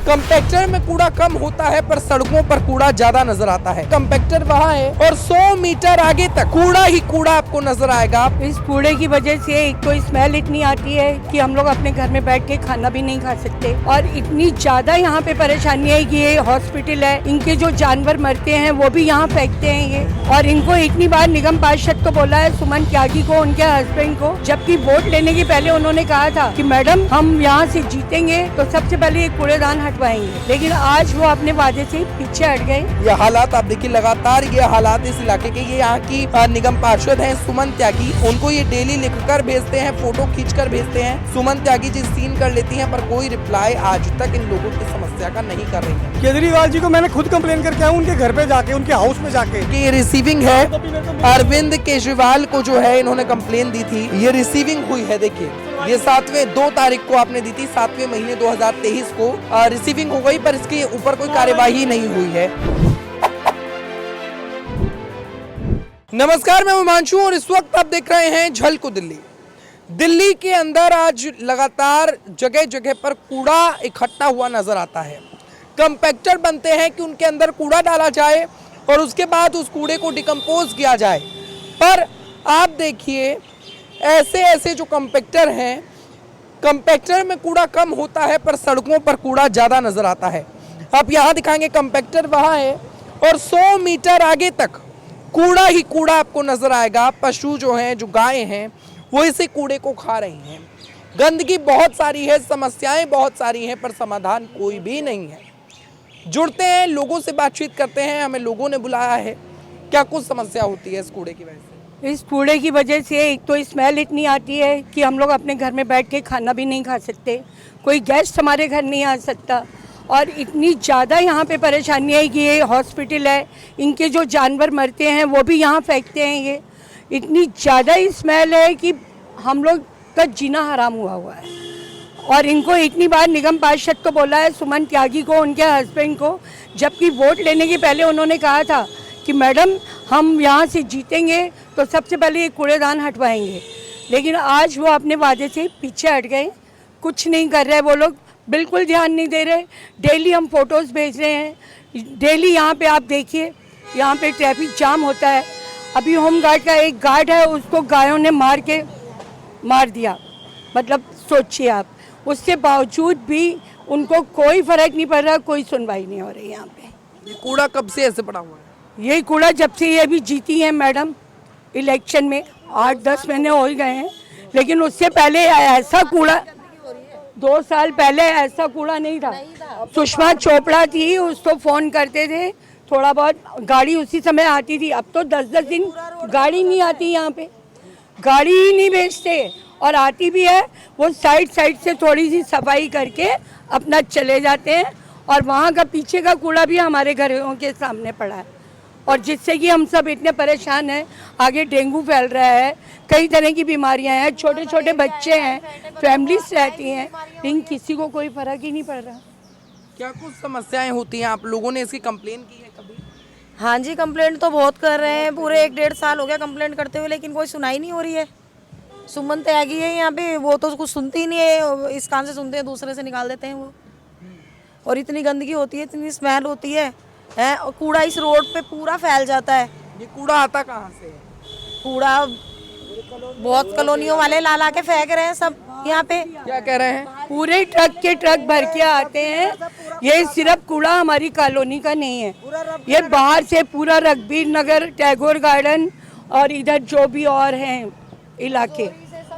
Compactor में कूड़ा कम होता है पर सड़कों पर कूड़ा ज्यादा नजर आता है। कंपैक्टर वहाँ है और 100 मीटर आगे तक कूड़ा ही कूड़ा आपको नजर आएगा। इस कूड़े की वजह से एक तो स्मेल इतनी आती है कि हम लोग अपने घर में बैठ के खाना भी नहीं खा सकते, और इतनी ज्यादा यहाँ पे परेशानी है कि ये हॉस्पिटल है, इनके जो जानवर मरते हैं वो भी यहाँ फेंकते हैं ये। और इनको इतनी बार निगम पार्षद को बोला है, सुमन त्यागी को, उनके हस्बैंड को, जबकि वोट लेने के पहले उन्होंने कहा था कि मैडम हम यहाँ से जीतेंगे तो सबसे पहले ये कूड़ेदान हटवाएंगे, लेकिन आज वो अपने वादे से पीछे हट गए। ये हालात आप देखिए, लगातार ये हालात इस इलाके के। ये यहाँ की निगम पार्षद हैं सुमन त्यागी, उनको ये डेली लिखकर भेजते हैं, फोटो खींचकर भेजते हैं। सुमन त्यागी जी सीन कर लेती हैं पर कोई रिप्लाई आज तक इन लोगों की समस्या का नहीं कर रही है। केजरीवाल जी को मैंने खुद कंप्लेन करके आया, उनके घर पे जाके, उनके हाउस में जाके। ये रिसीविंग है, अरविंद केजरीवाल को जो है इन्होंने कंप्लेन दी थी, ये रिसीविंग हुई है। देखिए ये 2 तारीख को आपने दी थी, 7वें महीने 2023 को रिसीविंग हो गई, पर इसके ऊपर कोई कार्यवाही नहीं हुई है। नमस्कार, मैं हिमांशु और इस वक्त आप देख रहे हैं झलको दिल्ली। दिल्ली के अंदर आज लगातार जगह जगह पर कूड़ा इकट्ठा हुआ नजर आता है। कंपैक्टर बनते हैं कि उनके अंदर कूड़ा डाला जाए और उसके बाद उस कूड़े को डिकम्पोज किया जाए, पर आप देखिए ऐसे ऐसे जो कंपैक्टर हैं, कंपैक्टर में कूड़ा कम होता है पर सड़कों पर कूड़ा ज़्यादा नज़र आता है। आप यहाँ दिखाएंगे, कंपैक्टर वहाँ है और 100 मीटर आगे तक कूड़ा ही कूड़ा आपको नज़र आएगा। पशु जो हैं, जो गायें हैं, वो इसी कूड़े को खा रही हैं। गंदगी बहुत सारी है, समस्याएं बहुत सारी हैं, पर समाधान कोई भी नहीं है। जुड़ते हैं, लोगों से बातचीत करते हैं, हमें लोगों ने बुलाया है। क्या कुछ समस्या होती है इस कूड़े की वजह से? इस कूड़े की वजह से एक तो स्मेल इतनी आती है कि हम लोग अपने घर में बैठ के खाना भी नहीं खा सकते, कोई गेस्ट हमारे घर नहीं आ सकता, और इतनी ज़्यादा यहाँ पे परेशानी है कि ये हॉस्पिटल है, इनके जो जानवर मरते हैं वो भी यहाँ फेंकते हैं ये। इतनी ज़्यादा स्मेल है कि हम लोग का जीना हराम हुआ है। और इनको इतनी बार निगम पार्षद को बोला है, सुमन त्यागी को, उनके हस्बैंड को, जबकि वोट लेने के पहले उन्होंने कहा था कि मैडम हम यहाँ से जीतेंगे तो सबसे पहले ये कूड़ेदान हटवाएंगे, लेकिन आज वो अपने वादे से पीछे हट गए। कुछ नहीं कर रहे वो लोग, बिल्कुल ध्यान नहीं दे रहे। डेली हम फोटोज़ भेज रहे हैं, डेली यहाँ पे आप देखिए, यहाँ पे ट्रैफिक जाम होता है। अभी होम गार्ड का एक गार्ड है, उसको गायों ने मार दिया, मतलब सोचिए आप। उसके बावजूद भी उनको कोई फ़र्क नहीं पड़ रहा, कोई सुनवाई नहीं हो रही यहाँ पे। ये कूड़ा कब से ऐसे पड़ा हुआ है? यही कूड़ा जब से ये भी जीती है मैडम इलेक्शन में, 8-10 महीने हो ही गए हैं, लेकिन उससे पहले ऐसा कूड़ा, 2 साल पहले ऐसा कूड़ा नहीं था। सुषमा चोपड़ा थी, उसको फ़ोन करते थे, थोड़ा बहुत गाड़ी उसी समय आती थी। अब तो 10-10 दिन गाड़ी नहीं आती यहाँ पे, गाड़ी ही नहीं भेजते, और आती भी है वो साइड से थोड़ी सी सफाई करके अपना चले जाते हैं, और वहाँ का पीछे का कूड़ा भी हमारे घरों के सामने पड़ा है, और जिससे कि हम सब इतने परेशान हैं। आगे डेंगू फैल रहा है, कई तरह की बीमारियां हैं, छोटे छोटे बच्चे हैं, फैमिलीज रहती हैं, लेकिन किसी को कोई फ़र्क ही नहीं पड़ रहा। क्या कुछ समस्याएं होती हैं? आप लोगों ने इसकी कंप्लेन की है कभी? हाँ जी, कंप्लेंट तो बहुत कर रहे हैं, पूरे 1-1.5 साल हो गया कंप्लेंट करते हुए, लेकिन कोई सुनाई नहीं हो रही है। सुमन त्यागी है यहाँ पे, वो तो कुछ सुनती ही नहीं है, इस कान से सुनते हैं, दूसरे से निकाल देते हैं वो। और इतनी गंदगी होती है, इतनी स्मेल होती है, और कूड़ा इस रोड पे पूरा फैल जाता है। ये कूड़ा आता कहाँ से है? कूड़ा बहुत कॉलोनियों वाले ला के फेंक रहे हैं सब यहाँ पे। क्या कह रहे हैं? पूरे ट्रक के ट्रक भर के आते हैं। ये सिर्फ कूड़ा हमारी कॉलोनी का नहीं है, ये बाहर से पूरा रघबीर नगर, टैगोर गार्डन और इधर जो भी और हैं इलाके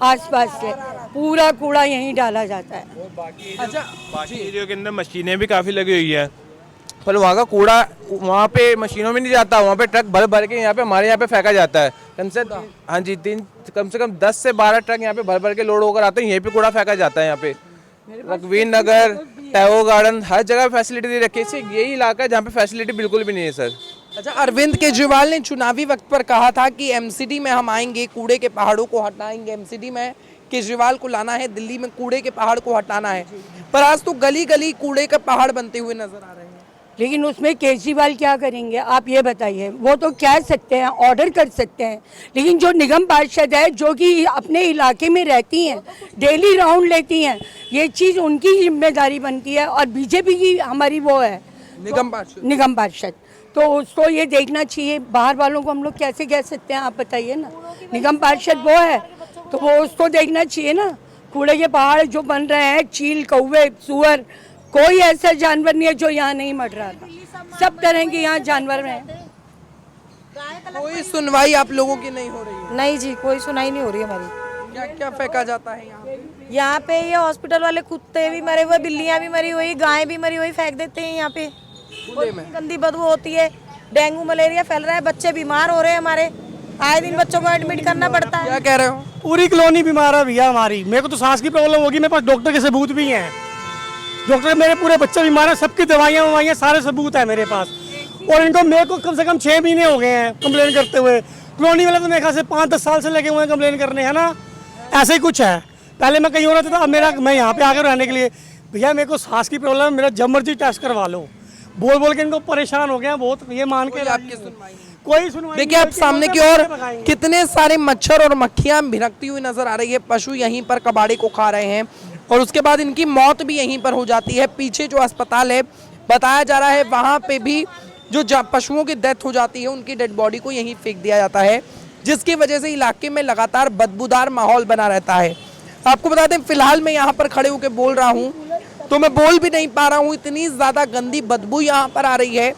आसपास से, पूरा कूड़ा यहीं डाला जाता है। अच्छा, बाकी एरिया के अंदर मशीनें भी काफ़ी लगी हुई है, पर वहाँ का कूड़ा वहाँ पे मशीनों में नहीं जाता, वहाँ पे ट्रक भर भर के यहाँ पे हमारे यहाँ पे फेंका जाता है। कम से कम 10 से 12 ट्रक यहाँ पे भर भर के लोड होकर आते हैं, यहीं पे कूड़ा फेंका जाता है। यहाँ पे रघबीर नगर, टैगोर गार्डन, हर जगह फैसिलिटी दे रखी है। सिर्फ यही इलाका है जहाँ पे फैसिलिटी बिल्कुल भी नहीं है सर। अच्छा, अरविंद केजरीवाल ने चुनावी वक्त पर कहा था कि एमसीडी में हम आएंगे, कूड़े के पहाड़ों को हटाएंगे। एमसीडी में केजरीवाल को लाना है, दिल्ली में कूड़े के पहाड़ को हटाना है, पर आज तो गली गली कूड़े का पहाड़ बनते हुए नजर आ रहे हैं। लेकिन उसमें केजरीवाल क्या करेंगे आप ये बताइए। वो तो कह सकते हैं, ऑर्डर कर सकते हैं, लेकिन जो निगम पार्षद है जो कि अपने इलाके में रहती हैं, डेली राउंड लेती हैं, ये चीज़ उनकी जिम्मेदारी बनती है। और बीजेपी की हमारी वो है निगम पार्षद, तो उसको ये देखना चाहिए। बाहर वालों को हम लोग कैसे कह सकते हैं आप बताइए ना। निगम पार्षद वो है तो वो उसको देखना चाहिए ना। कूड़े के पहाड़ जो बन रहे हैं, चील, कौवे, सुअर, कोई ऐसा जानवर नहीं है जो यहाँ नहीं मर रहा था। सब तरह के यहाँ जानवर हैं। कोई सुनवाई आप लोगों की नहीं हो रही है? नहीं जी, कोई सुनाई नहीं हो रही हमारी। क्या क्या फेंका जाता है यहाँ पे? यहाँ पे ये हॉस्पिटल वाले कुत्ते भी मरे हुए, बिल्लियाँ भी मरी हुई, गाय भी मरी हुई फेंक देते हैं यहाँ पे। गंदी बदबू होती है, डेंगू मलेरिया फैल रहा है, बच्चे बीमार हो रहे हैं हमारे। आए दिन बच्चों को एडमिट करना पड़ता है। क्या कह रहे हो? पूरी कॉलोनी बीमार है भैया हमारी। मेरे को तो सांस की प्रॉब्लम होगी, मेरे पास डॉक्टर के सबूत भी हैं। डॉक्टर मेरे पूरे बच्चे बीमार हैं, सबकी दवाइयाँ सारे सबूत है मेरे पास। और इनको मेरे को कम से कम 6 महीने हो गए हैं कंप्लेन करते हुए। कॉलोनी वाले तो मेरे ख्याल से 5-10 साल से लगे हुए हैं कंप्लेन करने, है ना। ऐसे ही कुछ है। पहले मैं कहीं और रहता था, अब मैं यहाँ पे आकर रहने के लिए। भैया मेरे को सांस की प्रॉब्लम है, मेरा जब मर्जी टेस्ट करवा लो। बोल बोल के इनको परेशान हो गए हैं बहुत। ये मान के आपकी सुनवाई नहीं। कोई सुनवाई। देखिए आप सामने की ओर कितने सारे मच्छर और मक्खियां भिनकती हुई नजर आ रही है। पशु यहीं पर कबाड़े को खा रहे हैं और उसके बाद इनकी मौत भी यहीं पर हो जाती है। पीछे जो अस्पताल है बताया जा रहा है, वहां पे भी जो पशुओं की डेथ हो जाती है उनकी डेड बॉडी को यहीं फेंक दिया जाता है, जिसकी वजह से इलाके में लगातार बदबूदार माहौल बना रहता है। आपको बता दें फिलहाल मैं यहाँ पर खड़े होकर बोल रहा हूँ तो मैं बोल भी नहीं पा रहा हूँ, इतनी ज्यादा गंदी बदबू यहाँ पर आ रही है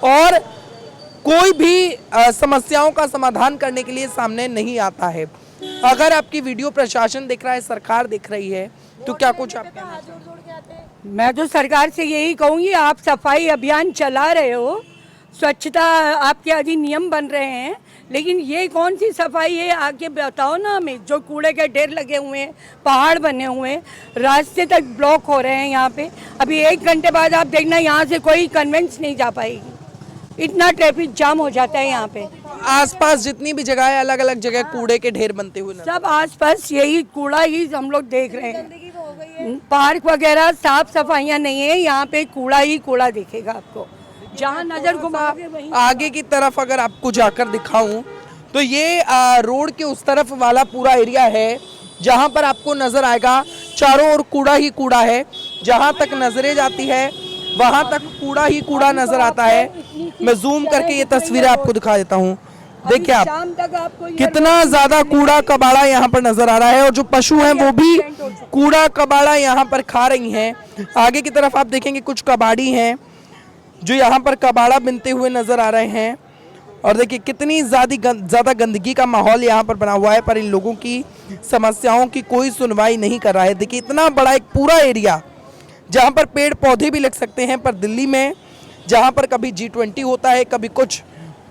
और कोई भी समस्याओं का समाधान करने के लिए सामने नहीं आता है। अगर आपकी वीडियो प्रशासन देख रहा है, सरकार देख रही है, तो क्या कुछ आप कहना चाहेंगे? मैं तो सरकार से यही कहूँगी, आप सफाई अभियान चला रहे हो, स्वच्छता आपके अधिनियम बन रहे हैं, लेकिन ये कौन सी सफाई है आके बताओ ना हमें। जो कूड़े के ढेर लगे हुए हैं, पहाड़ बने हुए हैं, रास्ते तक ब्लॉक हो रहे हैं यहाँ पे। अभी 1 घंटे बाद आप देखना यहाँ से कोई कन्वेंस नहीं जा पाएगी, इतना ट्रैफिक जाम हो जाता है यहाँ पे। आसपास जितनी भी जगह है, अलग अलग जगह कूड़े के ढेर बनते हुए नजर। सब आसपास यही कूड़ा ही हम लोग देख रहे हैं। पार्क वगैरह साफ सफाइयाँ नहीं है, यहाँ पे कूड़ा ही कूड़ा दिखेगा आपको। जहाँ नजर घुमाओगे वहीं। आगे की तरफ अगर आपको जाकर दिखाऊं तो ये रोड के उस तरफ वाला पूरा एरिया है जहाँ पर आपको नजर आएगा चारों ओर कूड़ा ही कूड़ा है। जहाँ तक नजरें जाती है वहाँ तक कूड़ा ही कूड़ा नजर आता है। मैं जूम करके ये तस्वीरें आपको दिखा देता हूँ। देखिए आप शाम तक आपको ये कितना ज्यादा कूड़ा कबाड़ा यहाँ पर नजर आ रहा है और जो पशु हैं वो भी कूड़ा कबाड़ा यहाँ पर खा रही हैं। आगे की तरफ आप देखेंगे कुछ कबाड़ी हैं जो यहाँ पर कबाड़ा बिनते हुए नजर आ रहे हैं और देखिए कितनी ज़्यादा गंदगी का माहौल यहाँ पर बना हुआ है, पर इन लोगों की समस्याओं की कोई सुनवाई नहीं कर रहा है। देखिए इतना बड़ा एक पूरा एरिया जहाँ पर पेड़ पौधे भी लग सकते हैं, पर दिल्ली में जहाँ पर कभी G20 होता है कभी कुछ,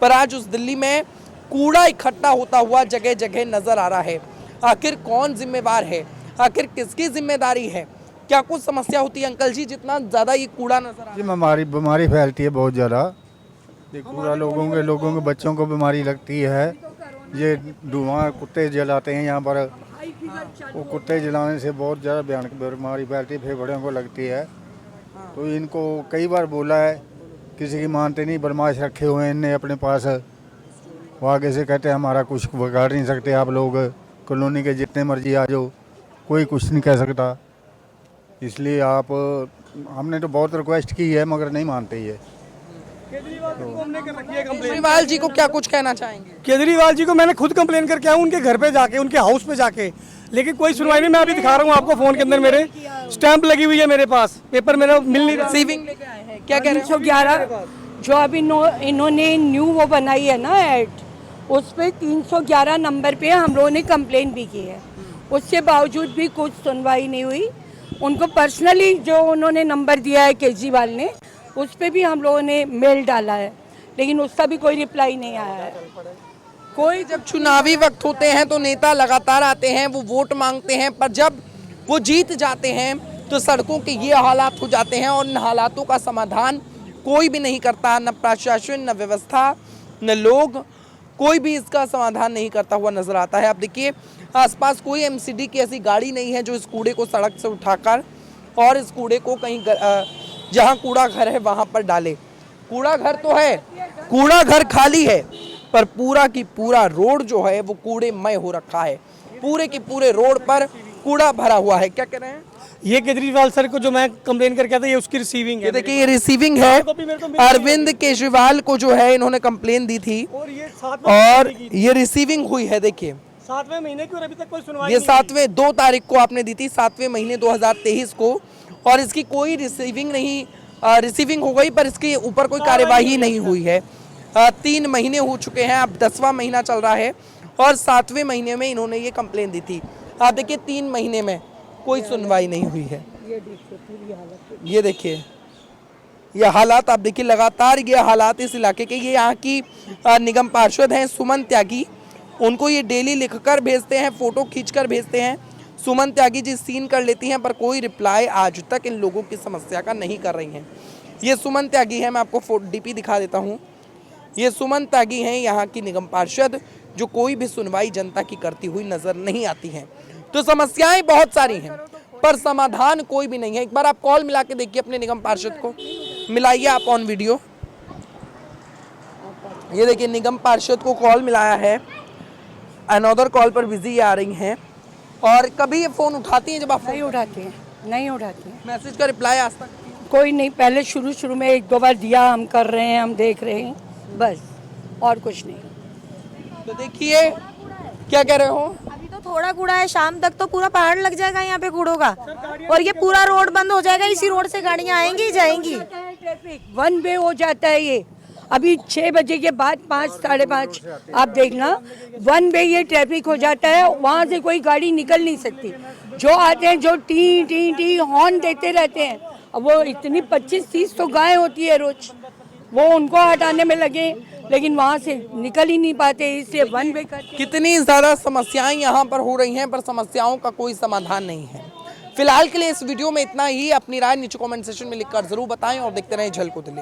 पर आज उस दिल्ली में कूड़ा इकट्ठा होता हुआ जगह जगह नजर आ रहा है। आखिर कौन जिम्मेवार है, आखिर किसकी जिम्मेदारी है, क्या कुछ समस्या होती है अंकल जी जितना ज्यादा ये कूड़ा नजर आ रहा है? बीमारी फैलती है बहुत ज़्यादा। ये कूड़ा लोगों के बच्चों को बीमारी लगती है। ये धुआं कुत्ते जलाते हैं यहाँ पर, वो कुत्ते जलाने से बहुत ज़्यादा भयानक बीमारी फैलती है, फेफड़ों को लगती है। तो इनको कई बार बोला है, किसी की मानते नहीं, बदमाश रखे हुए हैं इनने अपने पास। वो आगे से कहते हैं हमारा कुछ बिगाड़ नहीं सकते आप लोग, कॉलोनी के जितने मर्जी आ जाओ, कोई कुछ नहीं कह सकता। इसलिए हमने तो बहुत रिक्वेस्ट की है मगर नहीं मानते ही है। केजरीवाल जी को क्या कुछ कहना चाहेंगे? केजरीवाल जी को मैंने खुद कंप्लेन करके आया उनके घर पे जाके, उनके हाउस पे जाके, लेकिन कोई सुनवाई नहीं। मैं अभी दिखा रहा हूँ आपको फोन के अंदर, मेरे स्टैंप लगी हुई है मेरे पास, पेपर मेरा मिल नहीं रहा। रिसीविंग लेके आए हैं, क्या कह रहे हैं? 311 जो अभी इन्होंने न्यू वो बनाई है ना ऐड, उस पर 311 नंबर पे हम लोगों ने कंप्लेन भी की है। उसके बावजूद भी कुछ सुनवाई नहीं हुई। उनको पर्सनली जो उन्होंने नंबर दिया है केजरीवाल ने, उस पर भी हम लोगों ने मेल डाला है, लेकिन उसका भी कोई रिप्लाई नहीं आया है। कोई जब चुनावी वक्त होते हैं तो नेता लगातार आते हैं, वो वोट मांगते हैं, पर जब वो जीत जाते हैं तो सड़कों के ये हालात हो जाते हैं और इन हालातों का समाधान कोई भी नहीं करता, न प्रशासन, न व्यवस्था, न लोग, कोई भी इसका समाधान नहीं करता हुआ नजर आता है। आप देखिए आसपास कोई एमसीडी की ऐसी गाड़ी नहीं है जो इस कूड़े को सड़क से उठाकर और इस कूड़े को कहीं जहां कूड़ा घर है वहां पर डाले। कूड़ा घर तो है, कूड़ा घर खाली है, पर पूरा की पूरा रोड जो है वो कूड़ेमय हो रखा है। पूरे के पूरे रोड पर कूड़ा भरा हुआ है। क्या कह रहे हैं? ये केजरीवाल सर को जो मैं कंप्लेन करके आता ये उसकी रिसीविंग है। ये देखिए, ये रिसीविंग है। अरविंद केजरीवाल को जो है इन्होंने कंप्लेन दी थी और ये रिसीविंग हुई है। देखिए 7वें महीने की और अभी तक कोई सुनवाई ये नहीं हुई। 7वें 2 तारीख को आपने दी थी, 7वें महीने 2023 को, और इसकी कोई रिसीविंग नहीं, रिसीविंग हो गई पर इसके ऊपर कोई कार्यवाही नहीं हुई है। 3 महीने हो चुके हैं, अब 10वां महीना चल रहा है और 7वें महीने में इन्होंने ये कंप्लेन दी थी। आप देखिए 3 महीने में कोई सुनवाई नहीं हुई है। ये देखिए ये हालात आप देखिए, लगातार ये हालात इस इलाके के। ये यहाँ की निगम पार्षद हैं सुमन त्यागी, उनको ये डेली लिखकर भेजते हैं, फोटो खींचकर भेजते हैं। सुमन त्यागी जी सीन कर लेती हैं पर कोई रिप्लाई आज तक इन लोगों की समस्या का नहीं कर रही हैं। ये सुमन त्यागी है, मैं आपको डीपी दिखा देता हूँ। ये सुमन त्यागी हैं यहाँ की निगम पार्षद, जो कोई भी सुनवाई जनता की करती हुई नजर नहीं आती हैं। तो समस्याएं बहुत सारी हैं पर समाधान कोई भी नहीं है। एक बार आप कॉल मिला के देखिए अपने निगम पार्षद को, मिलाइए आप ऑन वीडियो। ये देखिए निगम पार्षद को कॉल मिलाया है, अनदर कॉल पर बिजी आ रही हैं। और कभी ये फोन उठाती हैं जब आप नहीं उठाते हैं, नहीं उठाते हैं, मैसेज का रिप्लाई आज तक? कोई नहीं। पहले शुरू में 1-2 बार दिया, हम कर रहे हैं, हम देख रहे हैं, बस और कुछ नहीं। तो देखिए क्या कह रहे हो? अभी तो थोड़ा कूड़ा है, शाम तक तो पूरा पहाड़ लग जाएगा यहाँ पे कूड़ों का, और ये पूरा रोड बंद हो जाएगा। इसी रोड से गाड़ियाँ आएंगी जाएंगी। वन वे हो जाता है ये। अभी 6 बजे के बाद 5, 5:30 आप देखना, वन वे ये ट्रैफिक हो जाता है। वहाँ से कोई गाड़ी निकल नहीं सकती। जो आते हैं जो टी टी टी हॉर्न देते रहते हैं, अब वो इतनी 25-30 तो गाय होती है रोज, वो उनको हटाने में लगे, लेकिन वहाँ से निकल ही नहीं पाते, इसलिए वन वे करते। कितनी ज़्यादा समस्याएं यहाँ पर हो रही हैं पर समस्याओं का कोई समाधान नहीं है। फिलहाल के लिए इस वीडियो में इतना ही। अपनी राय नीचे कमेंट सेक्शन में लिखकर जरूर बताएं और देखते रहें झलको दिल्ली।